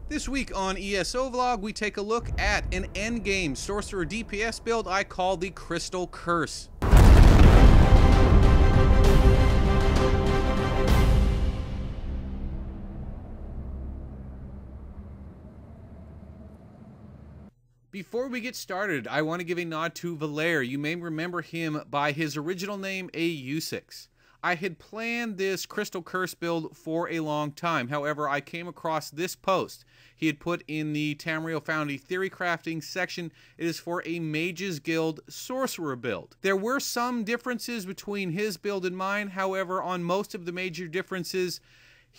This week on ESO Vlog, we take a look at an endgame Sorcerer DPS build I call the Crystal Curse. Before we get started, I want to give a nod to Valere. You may remember him by his original name, AU6. I had planned this Crystal Curse build for a long time. However, I came across this post. He had put in the Tamriel Foundry Theory Crafting section. It is for a Mages Guild Sorcerer build. There were some differences between his build and mine. However, on most of the major differences,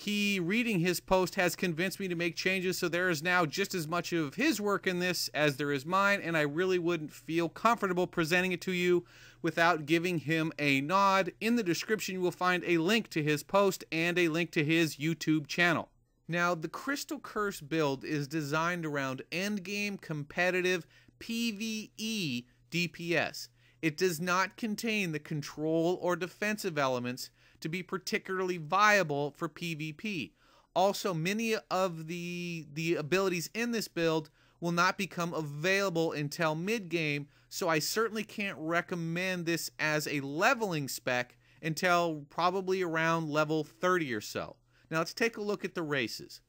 reading his post has convinced me to make changes, so there is now just as much of his work in this as there is mine, and I really wouldn't feel comfortable presenting it to you without giving him a nod. In the description, you will find a link to his post and a link to his YouTube channel. Now, the Crystal Curse build is designed around endgame competitive PvE DPS. It does not contain the control or defensive elements to be particularly viable for PvP. Also, many of the abilities in this build will not become available until mid-game, so I certainly can't recommend this as a leveling spec until probably around level 30 or so. Now let's take a look at the races.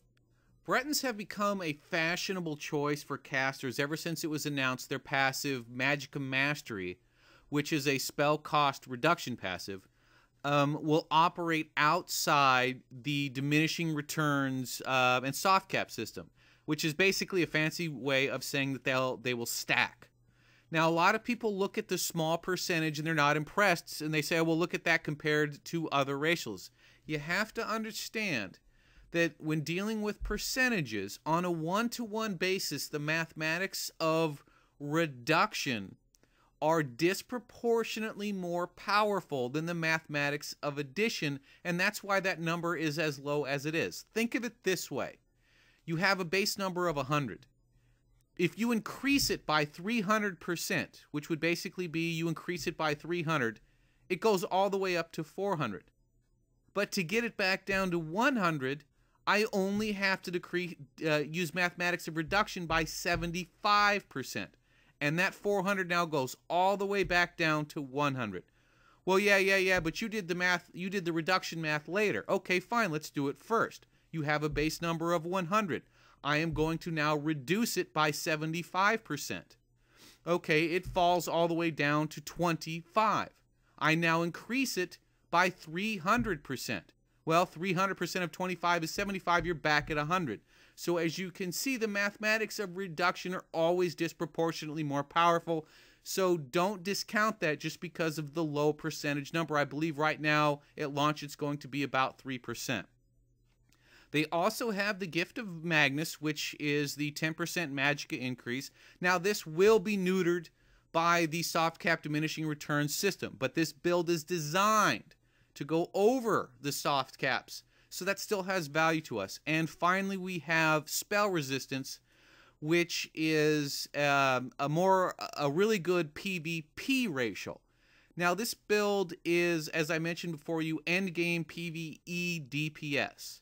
Bretons have become a fashionable choice for casters ever since it was announced their passive Magicka Mastery, which is a spell cost reduction passive, will operate outside the diminishing returns and soft cap system, which is basically a fancy way of saying that they will stack. Now, a lot of people look at the small percentage and they're not impressed, and they say, oh, well, look at that compared to other racials. You have to understand that when dealing with percentages on a one-to-one basis, the mathematics of reduction are disproportionately more powerful than the mathematics of addition, and that's why that number is as low as it is. Think of it this way. You have a base number of 100. If you increase it by 300%, which would basically be you increase it by 300, it goes all the way up to 400. But to get it back down to 100, I only have to use mathematics of reduction by 75%. And that 400 now goes all the way back down to 100. Well, yeah, but you did the math, you did the reduction math later. Okay, fine, let's do it first. You have a base number of 100. I am going to now reduce it by 75%. Okay, it falls all the way down to 25. I now increase it by 300%. Well, 300% of 25 is 75. You're back at 100. So as you can see, the mathematics of reduction are always disproportionately more powerful. So don't discount that just because of the low percentage number. I believe right now at launch it's going to be about 3%. They also have the Gift of Magnus, which is the 10% Magicka increase. Now this will be neutered by the soft cap diminishing returns system, but this build is designed to go over the soft caps, so that still has value to us. And finally, we have spell resistance, which is a really good PvP racial. Now, this build is, as I mentioned before you, endgame PvE DPS.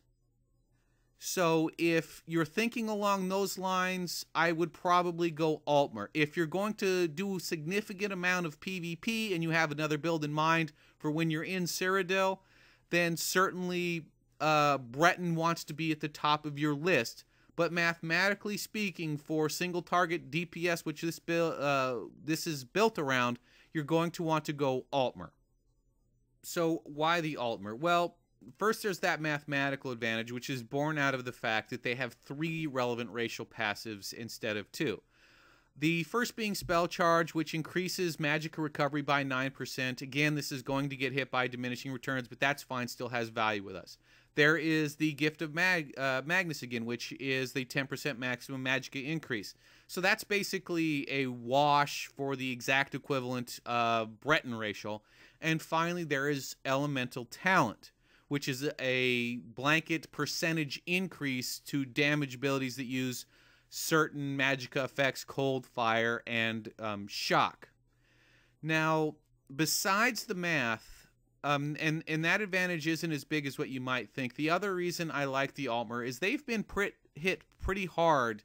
So if you're thinking along those lines, I would probably go Altmer. If you're going to do a significant amount of PvP and you have another build in mind for when you're in Cyrodiil, then certainly Breton wants to be at the top of your list. But mathematically speaking, for single target DPS, which this is built around, you're going to want to go Altmer. So why the Altmer? Well, first there's that mathematical advantage, which is born out of the fact that they have 3 relevant racial passives instead of 2. The first being Spell Charge, which increases Magicka recovery by 9%. Again, this is going to get hit by diminishing returns, but that's fine, still has value with us. There is the Gift of Magnus again, which is the 10% maximum Magicka increase. So that's basically a wash for the exact equivalent of Breton racial. And finally, there is Elemental Talent, which is a blanket percentage increase to damage abilities that use certain Magicka effects, cold, fire, and shock. Now, besides the math, and that advantage isn't as big as what you might think. The other reason I like the Altmer is they've been hit pretty hard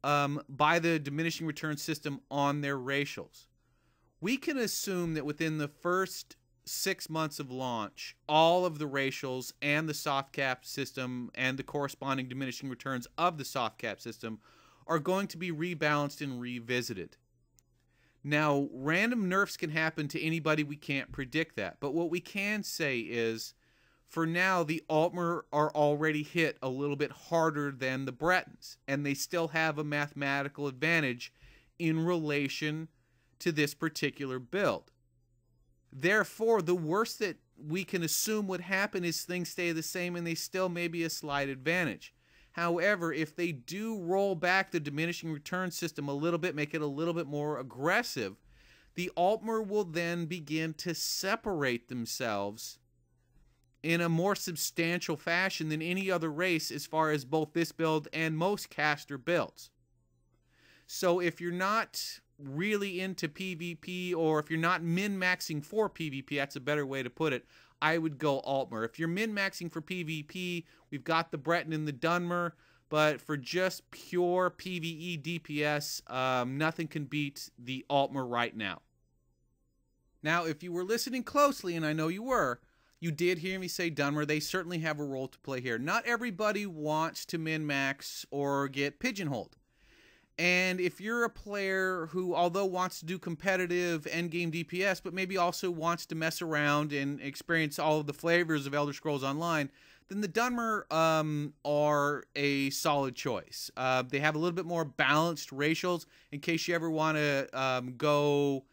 by the diminishing return system on their racials. We can assume that within the first 6 months of launch, all of the racials and the soft cap system and the corresponding diminishing returns of the soft cap system are going to be rebalanced and revisited. Now, random nerfs can happen to anybody. We can't predict that. But what we can say is, for now, the Altmer are already hit a little bit harder than the Bretons, and they still have a mathematical advantage in relation to this particular build. Therefore, the worst that we can assume would happen is things stay the same and they still may be a slight advantage. However, if they do roll back the diminishing return system a little bit, make it a little bit more aggressive, the Altmer will then begin to separate themselves in a more substantial fashion than any other race as far as both this build and most caster builds. So if you're not really into PvP, or if you're not min-maxing for PvP, that's a better way to put it, I would go Altmer. If you're min-maxing for PvP, we've got the Breton and the Dunmer, but for just pure PvE DPS, nothing can beat the Altmer right now. Now, if you were listening closely, and I know you were, you did hear me say Dunmer. They certainly have a role to play here. Not everybody wants to min-max or get pigeonholed. And if you're a player who, although wants to do competitive endgame DPS, but maybe also wants to mess around and experience all of the flavors of Elder Scrolls Online, then the Dunmer are a solid choice. They have a little bit more balanced racials in case you ever want to go,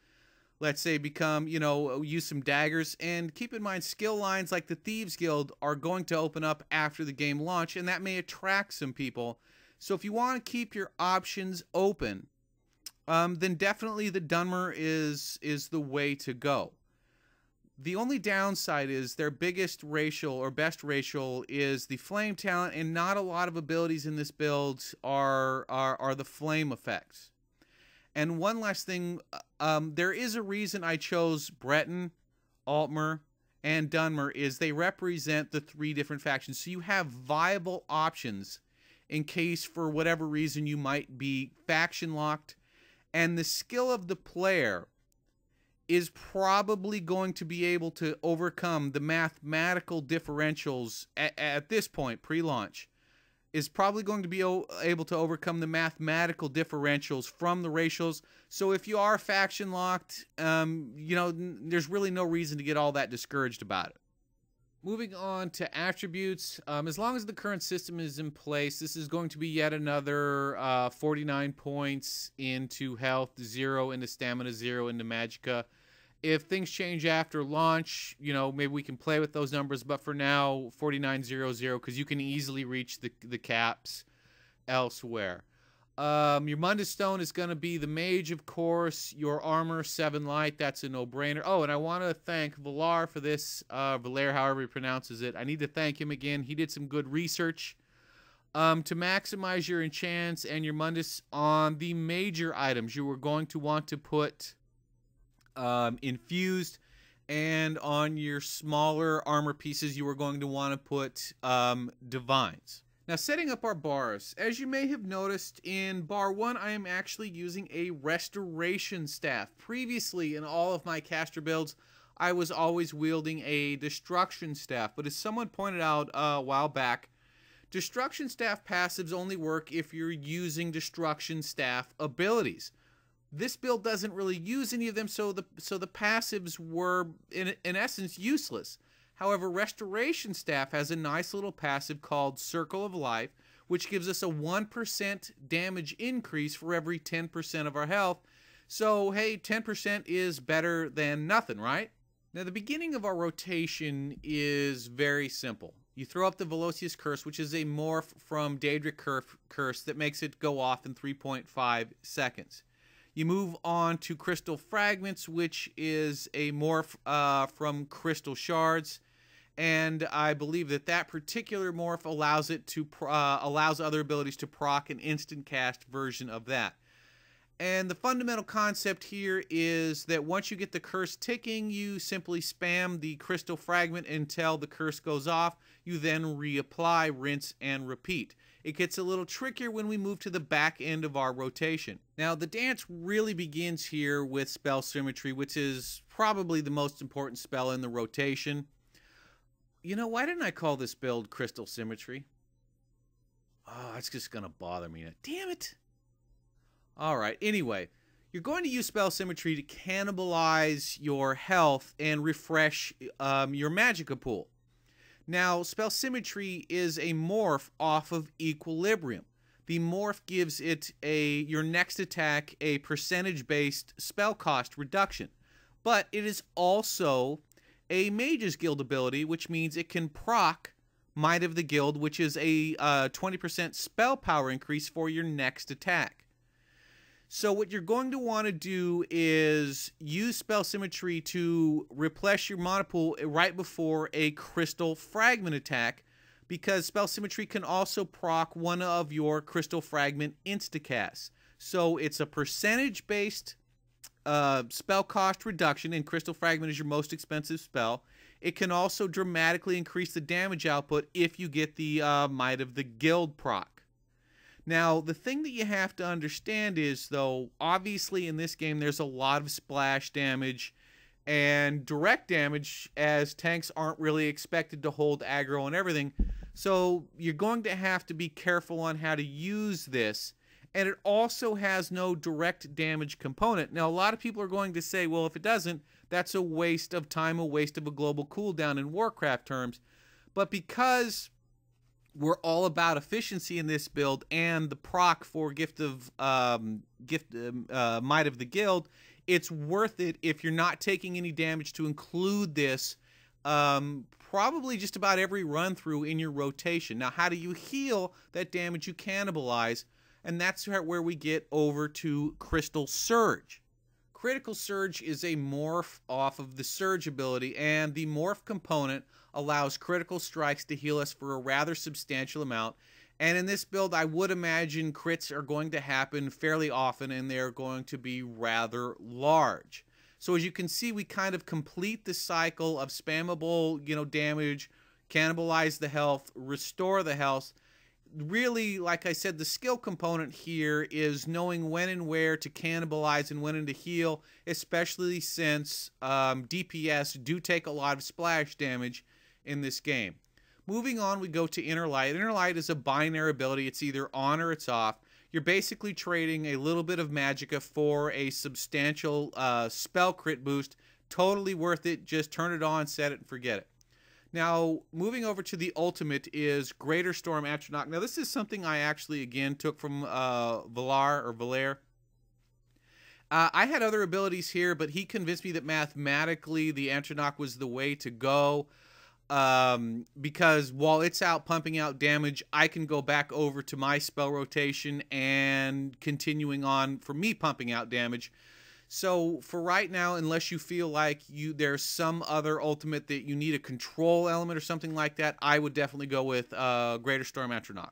let's say, become, use some daggers. And keep in mind, skill lines like the Thieves Guild are going to open up after the game launch, and that may attract some people. So if you want to keep your options open, then definitely the Dunmer is the way to go. The only downside is their biggest racial or best racial is the flame talent, and not a lot of abilities in this build are the flame effects. And one last thing, there is a reason I chose Breton, Altmer, and Dunmer, is they represent the 3 different factions. So you have viable options in case for whatever reason you might be faction locked, and the skill of the player is probably going to be able to overcome the mathematical differentials at this point, pre-launch, is probably going to be able to overcome the mathematical differentials from the racials. So if you are faction locked, there's really no reason to get all that discouraged about it. Moving on to attributes, as long as the current system is in place, this is going to be yet another 49 points into health, 0 into stamina, 0 into magicka. If things change after launch, maybe we can play with those numbers, but for now, 49.00, because you can easily reach the caps elsewhere. Your Mundus Stone is going to be the Mage, of course. Your armor, 7 light. That's a no-brainer. Oh, and I want to thank Valar for this. Valar, however he pronounces it. I need to thank him again. He did some good research. To maximize your enchants and your Mundus on the major items, you were going to want to put infused, and on your smaller armor pieces, you were going to want to put divines. Now, setting up our bars, as you may have noticed in bar 1, I am actually using a restoration staff. Previously, in all of my caster builds, I was always wielding a destruction staff, but as someone pointed out a while back, destruction staff passives only work if you're using destruction staff abilities. This build doesn't really use any of them, so the passives were, in essence, useless. However, Restoration Staff has a nice little passive called Circle of Life, which gives us a 1% damage increase for every 10% of our health. So, hey, 10% is better than nothing, right? Now, the beginning of our rotation is very simple. You throw up the Velocious Curse, which is a morph from Daedric Curse that makes it go off in 3.5 seconds. You move on to Crystal Fragments, which is a morph from Crystal Shards. And I believe that particular morph allows it to allows other abilities to proc an instant cast version of that. And the fundamental concept here is that once you get the curse ticking, you simply spam the crystal fragment until the curse goes off. You then reapply, rinse, and repeat. It gets a little trickier when we move to the back end of our rotation. Now, the dance really begins here with spell symmetry, which is probably the most important spell in the rotation. You know, why didn't I call this build Crystal Symmetry? Oh, that's just going to bother me now. Damn it! Alright, anyway, you're going to use spell symmetry to cannibalize your health and refresh your magicka pool. Now, spell symmetry is a morph off of equilibrium. The morph gives it your next attack a percentage-based spell cost reduction. But it is also a Mage's Guild ability, which means it can proc Might of the Guild, which is a 20% spell power increase for your next attack. So what you're going to want to do is use spell symmetry to replenish your mana pool right before a crystal fragment attack, because spell symmetry can also proc one of your crystal fragment instacasts. So it's a percentage-based spell cost reduction, and crystal fragment is your most expensive spell. It can also dramatically increase the damage output if you get the Might of the Guild proc. Now, the thing that you have to understand is, though, obviously in this game there's a lot of splash damage and direct damage, as tanks aren't really expected to hold aggro and everything. So you're going to have to be careful on how to use this. And it also has no direct damage component. Now, a lot of people are going to say, well, if it doesn't, that's a waste of time, a waste of a global cooldown in Warcraft terms. But because we're all about efficiency in this build and the proc for Might of the Guild, it's worth it if you're not taking any damage to include this probably just about every run through in your rotation. Now, how do you heal that damage you cannibalize? And that's where we get over to Crystal Surge. Critical Surge is a morph off of the Surge ability, and the morph component allows critical strikes to heal us for a rather substantial amount. And in this build, I would imagine crits are going to happen fairly often, and they're going to be rather large. So as you can see, we kind of complete the cycle of spammable, damage, cannibalize the health, restore the health. Really, like I said, the skill component here is knowing when and where to cannibalize and when to heal, especially since DPS do take a lot of splash damage in this game. Moving on, we go to Inner Light. Inner Light is a binary ability. It's either on or it's off. You're basically trading a little bit of magicka for a substantial spell crit boost. Totally worth it. Just turn it on, set it, and forget it. Now, moving over to the ultimate is Greater Storm Atronach. Now, this is something I actually, again, took from Valair. I had other abilities here, but he convinced me that mathematically the Atronach was the way to go, because while it's out pumping out damage, I can go back over to my spell rotation and continuing on for me pumping out damage. So for right now, unless you feel like there's some other ultimate that you need a control element or something like that, I would definitely go with Greater Storm Atronach.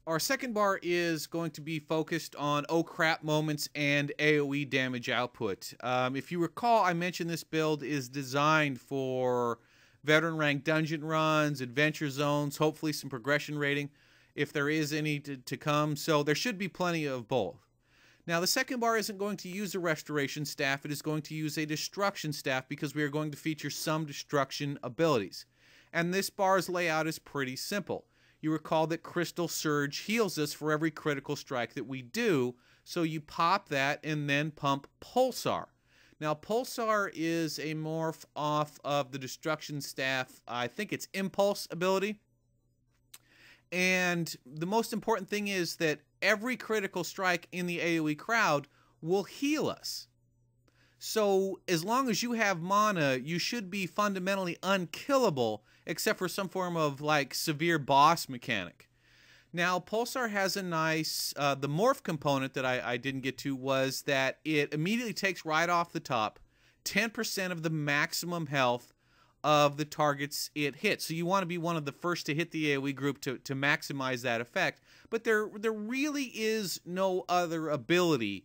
Our second bar is going to be focused on oh crap moments and AoE damage output. If you recall, I mentioned this build is designed for veteran rank dungeon runs, adventure zones, hopefully some progression rating if there is any to come. So there should be plenty of both. Now, the second bar isn't going to use a restoration staff. It is going to use a destruction staff because we are going to feature some destruction abilities. And this bar's layout is pretty simple. You recall that Crystal Surge heals us for every critical strike that we do, so you pop that and then pump Pulsar. Now, Pulsar is a morph off of the destruction staff, I think it's Impulse ability. And the most important thing is that every critical strike in the AoE crowd will heal us. So as long as you have mana, you should be fundamentally unkillable, except for some form of like severe boss mechanic. Now, Pulsar has a nice, the morph component that I didn't get to was that it immediately takes right off the top 10% of the maximum health of the targets it hits. So you want to be one of the first to hit the AoE group to maximize that effect. But there really is no other ability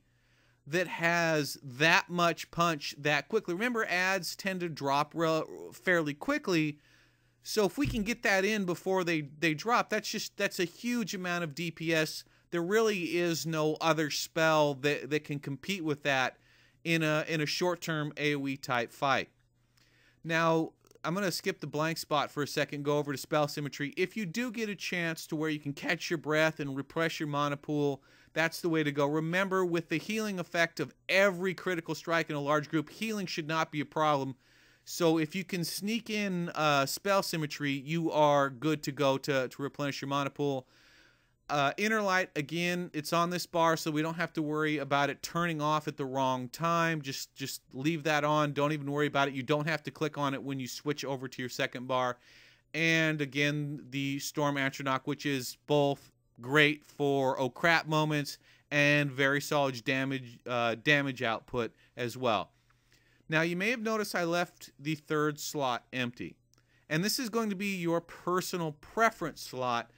that has that much punch that quickly. Remember, ads tend to drop fairly quickly, so if we can get that in before they drop, that's a huge amount of DPS. There really is no other spell that can compete with that in a short-term AoE type fight. Now, I'm going to skip the blank spot for a second, go over to spell symmetry. If you do get a chance to where you can catch your breath and repress your mana pool, that's the way to go. Remember, with the healing effect of every critical strike in a large group, healing should not be a problem. So if you can sneak in spell symmetry, you are good to go to replenish your mana pool. Inner light, again, it's on this bar, so we don't have to worry about it turning off at the wrong time. Just leave that on. Don't even worry about it. You don't have to click on it when you switch over to your second bar. And again, the Storm Atronach, which is both great for oh crap moments and very solid damage output as well. Now, you may have noticed I left the third slot empty. And this is going to be your personal preference slot.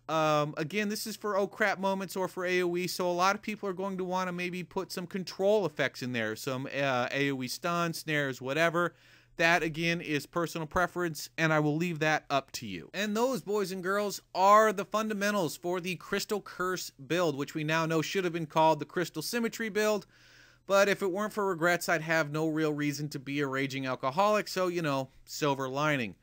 Again, this is for oh crap moments or for AoE, so a lot of people are going to want to maybe put some control effects in there, some AoE stun, snares, whatever. That, again, is personal preference, and I will leave that up to you. And those, boys and girls, are the fundamentals for the Crystal Curse build, which we now know should have been called the Crystal Symmetry build. But if it weren't for regrets, I'd have no real reason to be a raging alcoholic, so, you know, silver lining.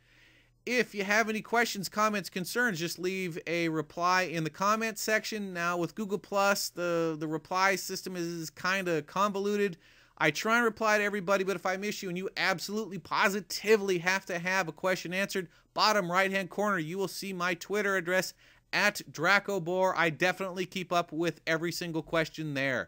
If you have any questions, comments, concerns, just leave a reply in the comments section. Now, with Google+, the reply system is kind of convoluted. I try and reply to everybody, but if I miss you and you absolutely positively have to have a question answered, bottom right-hand corner, you will see my Twitter address, @DracoBore. I definitely keep up with every single question there.